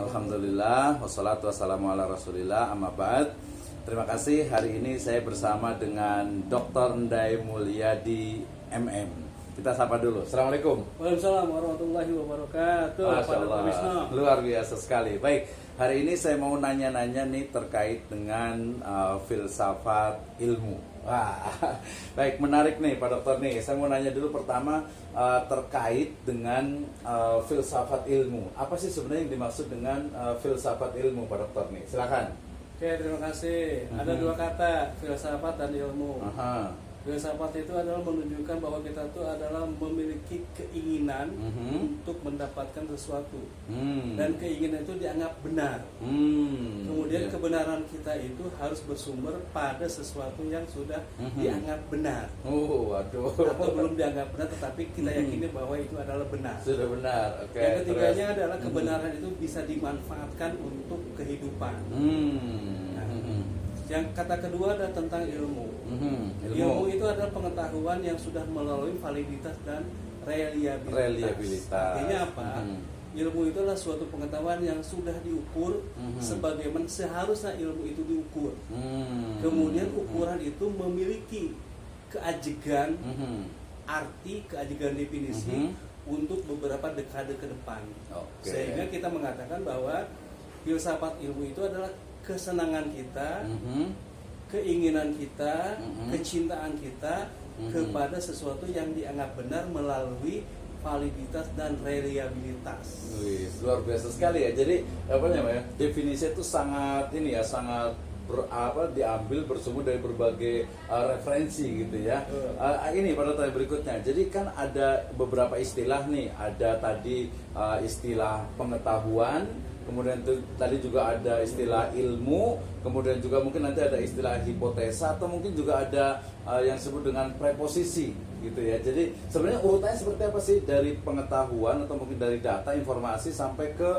Alhamdulillah, wassalatu wassalamu ala rasulillah, amma ba'd. Terima kasih, hari ini saya bersama dengan Dr. Endai Mulyadi MM. Kita sapa dulu. Assalamualaikum. Waalaikumsalam warahmatullahi wabarakatuh. Masya Allah, luar biasa sekali. Baik, hari ini saya mau nanya-nanya nih terkait dengan filsafat ilmu. Wah, baik, menarik nih Pak Dokter nih. Saya mau nanya dulu pertama terkait dengan filsafat ilmu. Apa sih sebenarnya yang dimaksud dengan filsafat ilmu Pak Dokter nih? Silakan. Oke, terima kasih. Ada dua kata, filsafat dan ilmu. Aha. Filsafat itu adalah menunjukkan bahwa kita itu adalah memiliki keinginan untuk mendapatkan sesuatu, dan keinginan itu dianggap benar. Kemudian kebenaran kita itu harus bersumber pada sesuatu yang sudah dianggap benar. Waduh. Atau belum dianggap benar, tetapi kita yakini bahwa itu adalah benar. Sudah benar. Oke. Yang ketiganya adalah kebenaran itu bisa dimanfaatkan untuk kehidupan. Yang kata kedua adalah tentang ilmu. Ilmu itu adalah pengetahuan yang sudah melalui validitas dan reliabilitas. Artinya apa? Ilmu itu adalah suatu pengetahuan yang sudah diukur sebagaimana seharusnya ilmu itu diukur. Kemudian ukuran itu memiliki keajegan, arti, keajegan definisi untuk beberapa dekade ke depan. Sehingga kita mengatakan bahwa filsafat ilmu itu adalah kesenangan kita, keinginan kita, kecintaan kita kepada sesuatu yang dianggap benar melalui validitas dan reliabilitas. Luar biasa sekali ya. Jadi apa namanya? Definisi itu sangat ini ya, sangat diambil bersumber dari berbagai referensi gitu ya. Ini pada tanya berikutnya. Jadi kan ada beberapa istilah nih. Ada tadi istilah pengetahuan, kemudian tadi juga ada istilah ilmu, kemudian juga mungkin nanti ada istilah hipotesa, atau mungkin juga ada yang disebut dengan preposisi gitu ya. Jadi sebenarnya urutannya seperti apa sih dari pengetahuan atau mungkin dari data informasi sampai ke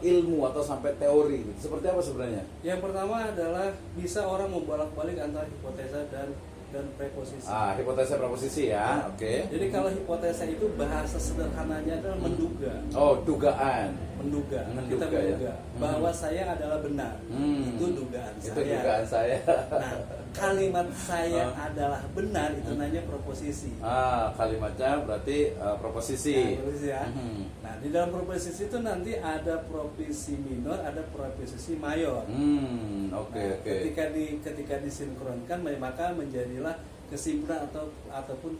ilmu atau sampai teori gitu. Seperti apa sebenarnya? Yang pertama adalah bisa orang membolak-balik antara hipotesa dan preposisi. Hipotesa preposisi ya. Oke. Jadi kalau hipotesa itu bahasa sederhananya adalah menduga. Oh, dugaan. Menduga. Kita menduga bahwa saya adalah benar. Itu dugaan saya. Itu dugaan saya. Nah, kalimat saya adalah benar itu namanya proposisi. Kalimatnya berarti proposisi. Proposisi ya. Nah, di dalam proposisi itu nanti ada proposisi minor, ada proposisi mayor. Oke. Ketika disinkronkan maka menjadilah kesimpulan ataupun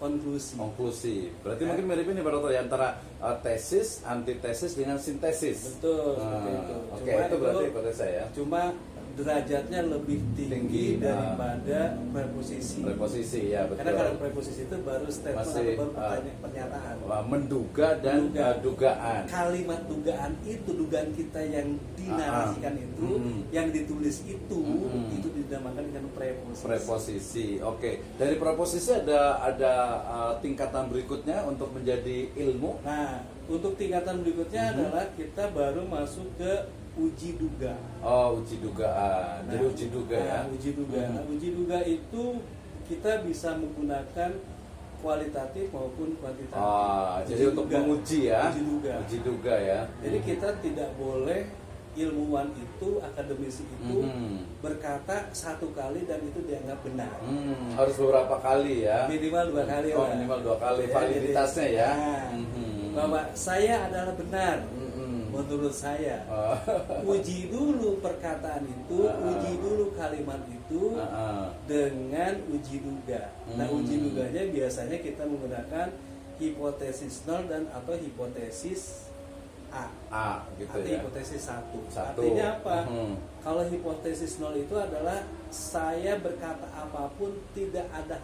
konklusi. Berarti mungkin mirip ini Pak Dokter ya, antara tesis, antitesis dengan sintesis. Betul, seperti itu. Oke, itu berarti hipotesa ya. Cuma derajatnya lebih tinggi daripada preposisi. Preposisi ya, betul. Karena kalau preposisi itu baru statement atau baru pernyataan. Menduga dan dugaan. Kalimat dugaan itu, dugaan kita yang dinarasikan itu, yang ditulis itu dinamakan dengan preposisi. Preposisi. Oke. Dari preposisi ada tingkatan berikutnya untuk menjadi ilmu. Nah, untuk tingkatan berikutnya adalah kita baru masuk ke uji duga. Uji dugaan. Jadi uji duga ya. Uji duga. Nah, uji duga itu kita bisa menggunakan kualitatif maupun kuantitatif. Jadi untuk menguji ya. Uji duga ya. Jadi kita tidak boleh ilmuwan itu, akademisi itu berkata satu kali dan itu dianggap benar. Harus beberapa kali ya. Minimal 2 kali. Minimal 2 kali validitasnya ya. Bahwa saya adalah benar. Menurut saya, uji dulu perkataan itu, uji dulu kalimat itu dengan uji duga. Nah, uji duganya biasanya kita menggunakan hipotesis nol dan atau hipotesis gitu atau ya. hipotesis 1. Artinya apa? Kalau hipotesis nol itu adalah saya berkata apapun tidak ada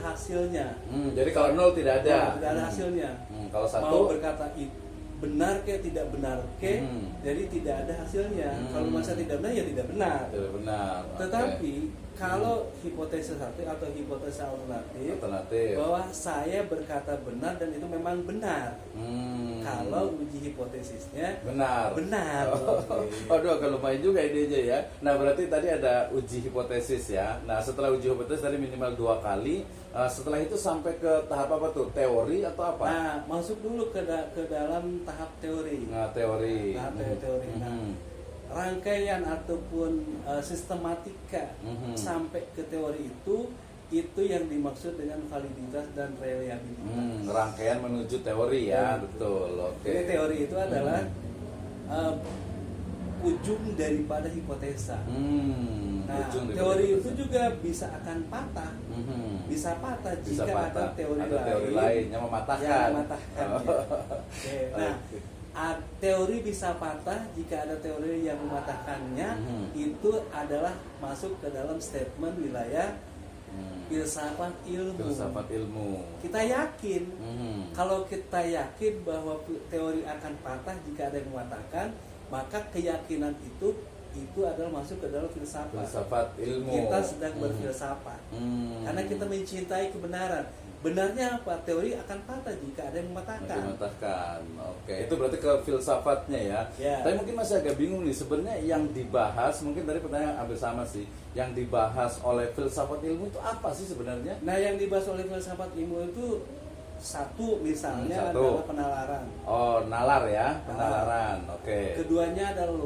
hasilnya. Jadi kalau nol tidak ada. Tidak ada hasilnya. Kalau satu mau berkata benar ke tidak benar ke, jadi tidak ada hasilnya. Kalau masa tidak benar ya tidak benar. Tidak benar. Tetapi Kalau hipotesis satu atau hipotesis alternatif, bahwa saya berkata benar dan itu memang benar. Kalau uji hipotesisnya benar. Aduh, agak lumayan juga idenya ya. Nah, berarti tadi ada uji hipotesis ya. Nah, setelah uji hipotesis tadi minimal 2 kali. Setelah itu sampai ke tahap apa tuh? Teori atau apa? Nah, masuk dulu ke dalam tahap teori. Nah, teori. Rangkaian ataupun sistematika sampai ke teori itu yang dimaksud dengan validitas dan reliabilitas. Rangkaian menuju teori ya, betul. Oke. Jadi teori itu adalah ujung daripada hipotesa. Nah, teori itu juga bisa akan patah. Bisa patah jika ada teori lain yang mematahkan. Nah, teori bisa patah jika ada teori yang mematahkannya. Itu adalah masuk ke dalam statement wilayah filsafat ilmu. Kita yakin kalau kita yakin bahwa teori akan patah jika ada yang mematahkan, maka keyakinan itu adalah masuk ke dalam filsafat ilmu. Kita sedang berfilsafat karena kita mencintai kebenaran. Benarnya apa? Teori akan patah jika ada yang mematahkan. Oke, itu berarti ke filsafatnya ya. Tapi mungkin masih agak bingung nih, sebenarnya yang dibahas, mungkin dari pertanyaan hampir sama sih, yang dibahas oleh filsafat ilmu itu apa sih sebenarnya? Nah, yang dibahas oleh filsafat ilmu itu misalnya adalah penalaran. Oh, nalar ya, penalaran. Oke. Keduanya adalah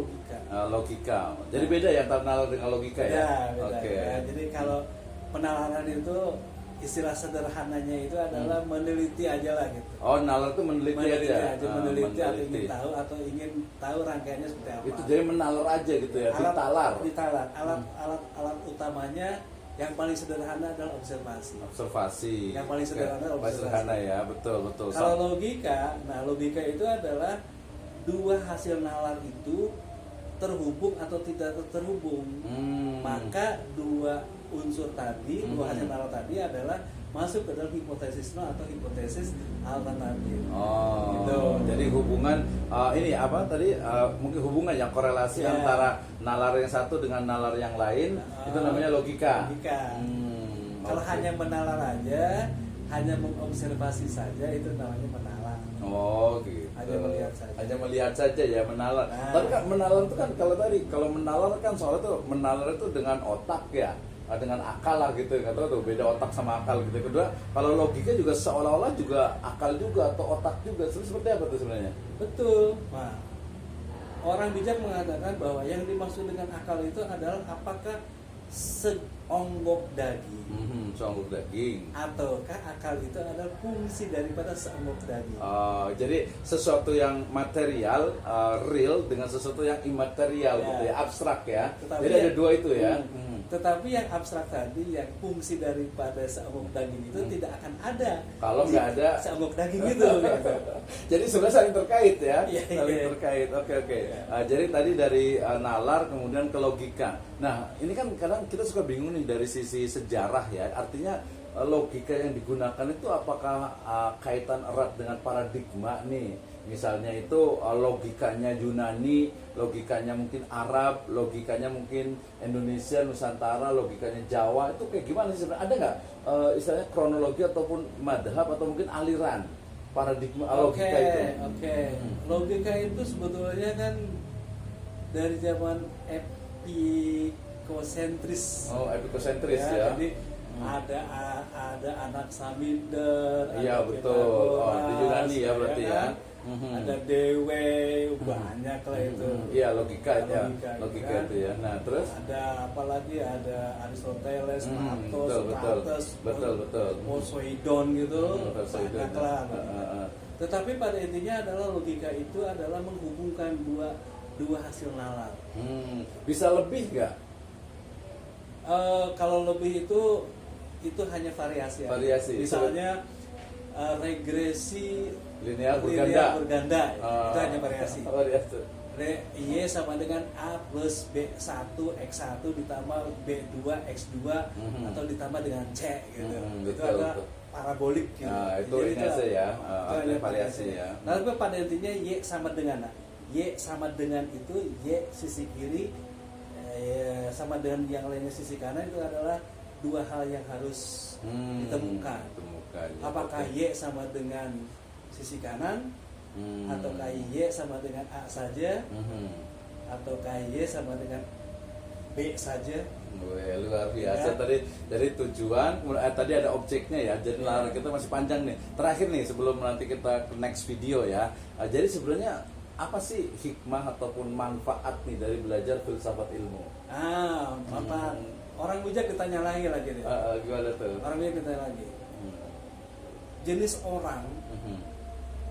logika. Jadi beda ya antara nalar dengan logika ya? Beda. Ya, jadi kalau penalaran itu istilah sederhananya itu adalah meneliti aja lah gitu. Oh, nalar itu meneliti aja. Meneliti atau ingin tahu rangkaiannya seperti apa. Itu jadi menalar aja gitu ya, ditalar. Alat utamanya yang paling sederhana adalah observasi. Yang paling sederhana observasi. Ya, betul. Kalau logika itu adalah dua hasil nalar itu terhubung atau tidak terhubung. Maka dua unsur tadi, dua hasil nalar tadi adalah masuk ke dalam hipotesis nol atau hipotesis alternatif. Gitu. Jadi hubungan ini apa tadi mungkin hubungan yang korelasi antara nalar yang satu dengan nalar yang lain itu namanya logika. Kalau hanya menalar aja, hanya mengobservasi saja itu namanya menalar. Gitu. Hanya melihat saja ya menalar. Tapi kan menalar itu kan kalau menalar kan soalnya tuh menalar itu dengan otak ya. Dengan akal lah gitu, nggak tahu tuh beda otak sama akal gitu. Kedua, kalau logika juga seolah-olah juga akal juga atau otak juga. Seperti apa tuh sebenarnya? Betul. Nah, orang bijak mengatakan bahwa yang dimaksud dengan akal itu adalah apakah seonggok daging, seonggok daging, ataukah akal itu adalah fungsi daripada seonggok daging. Jadi sesuatu yang material, real dengan sesuatu yang imaterial gitu ya, abstrak ya. Jadi ada dua itu ya. Tetapi yang abstrak tadi, yang fungsi daripada seonggok daging itu tidak akan ada kalau nggak ada seonggok daging itu. Jadi sebenarnya saling terkait ya, saling terkait. Oke. Jadi tadi dari nalar kemudian ke logika. Nah, ini kan kadang kita suka bingung nih dari sisi sejarah ya. Artinya logika yang digunakan itu apakah kaitan erat dengan paradigma nih? Misalnya itu logikanya Yunani, logikanya mungkin Arab, logikanya mungkin Indonesia, Nusantara, logikanya Jawa, itu kayak gimana sih sebenarnya? Ada nggak istilahnya kronologi ataupun madhab atau mungkin aliran paradigma logika itu? Logika itu sebetulnya kan dari zaman epikosentris. Epikosentris ya. Jadi ada anak Saminder, iya betul. Di Yunani ya berarti ya. Ada Dewe, banyak lah itu. Iya logika itu ya. Nah terus ada apa lagi? Ada Aristoteles, Plato, betul. Poseidon gitu. Banyak lah. Tetapi pada intinya adalah logika itu adalah menghubungkan dua hasil nalar. Bisa lebih nggak? Kalau lebih itu hanya variasi. Misalnya regresi linear berganda itu hanya variasi. Y sama dengan A plus B1 X1 ditambah B2 X2 atau ditambah dengan C gitu. Itu ada parabolik gitu. Itu ini ya, ada variasi ya. Lalu pada intinya Y sama dengan Y sama dengan itu Y sisi kiri sama dengan yang lainnya sisi kanan itu adalah dua hal yang harus ditemukan. Ya, apakah Y sama dengan sisi kanan, ataukah Y sama dengan A saja, ataukah Y sama dengan B saja. Wih, luar biasa Ya. dari tujuan, tadi ada objeknya ya. Jadi kita masih panjang nih. Terakhir nih sebelum nanti kita ke next video ya. Jadi sebenarnya apa sih hikmah ataupun manfaat nih dari belajar filsafat ilmu? Manfaat. Orang bijak ditanya lagi nih. Gimana tuh? Orang bijak ditanya lagi. Jenis orang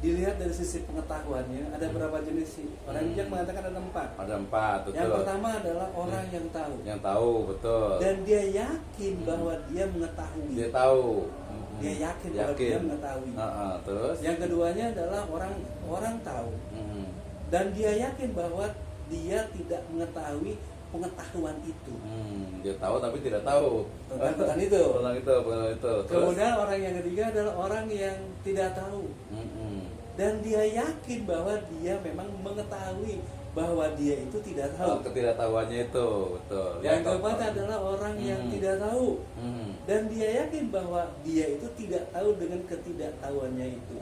dilihat dari sisi pengetahuannya ada berapa jenis sih? Orang bijak mengatakan ada 4. Ada 4, betul. Yang pertama adalah orang yang tahu. Yang tahu, betul. Dan dia yakin bahwa dia mengetahui. Dia tahu. Dia yakin bahwa dia mengetahui. Terus? Yang keduanya adalah orang tahu. Dan dia yakin bahwa dia tidak mengetahui pengetahuan itu. Dia tahu tapi tidak tahu Tentang itu. Tentang itu. Terus? Kemudian orang yang ketiga adalah orang yang tidak tahu. Dan dia yakin bahwa dia memang mengetahui bahwa dia itu tidak tahu. Ketidaktahuannya itu, betul. Yang keempat adalah orang yang tidak tahu. Dan dia yakin bahwa dia itu tidak tahu dengan ketidaktahuannya itu.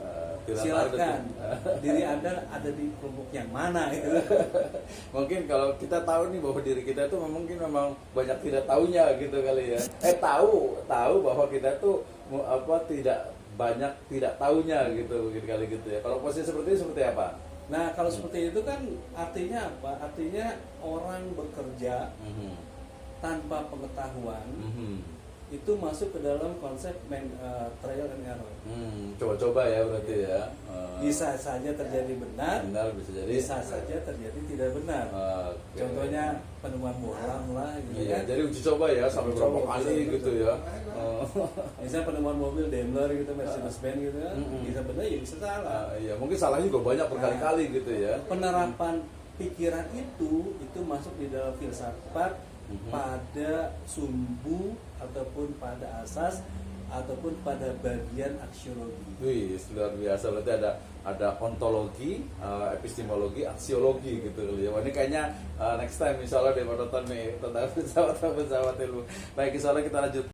Silakan diri Anda ada di kelompok yang mana itu. Mungkin kalau kita tahu nih bahwa diri kita itu mungkin memang banyak tidak tahunya gitu kali ya. Tahu bahwa kita tuh tidak banyak tidak tahunya gitu kali gitu ya. Kalau posisi seperti ini seperti apa? Nah, kalau seperti itu kan artinya apa? Artinya orang bekerja tanpa pengetahuan itu masuk ke dalam konsep trial and error. Coba-coba ya berarti ya. Bisa saja terjadi benar, bisa jadi. Bisa saja terjadi tidak benar. Okay. Contohnya penemuan bohlam lah gitu Iya, kan. jadi uji coba ya sampai berapa kali gitu ya. Misalnya penemuan mobil Daimler gitu, Mercedes-Benz gitu kan. Bisa benar ya bisa salah. Iya, mungkin salahnya juga banyak berkali-kali gitu ya. Penerapan pikiran itu masuk di dalam filsafat pada sumbu ataupun pada asas ataupun pada bagian aksiologi. Wih, luar biasa. Berarti ada ontologi, epistemologi, aksiologi gitu kali ya. Wah, ini kayaknya next time misalnya dia menonton nih tentang pesawat ilmu. Baik, misalnya kita lanjut.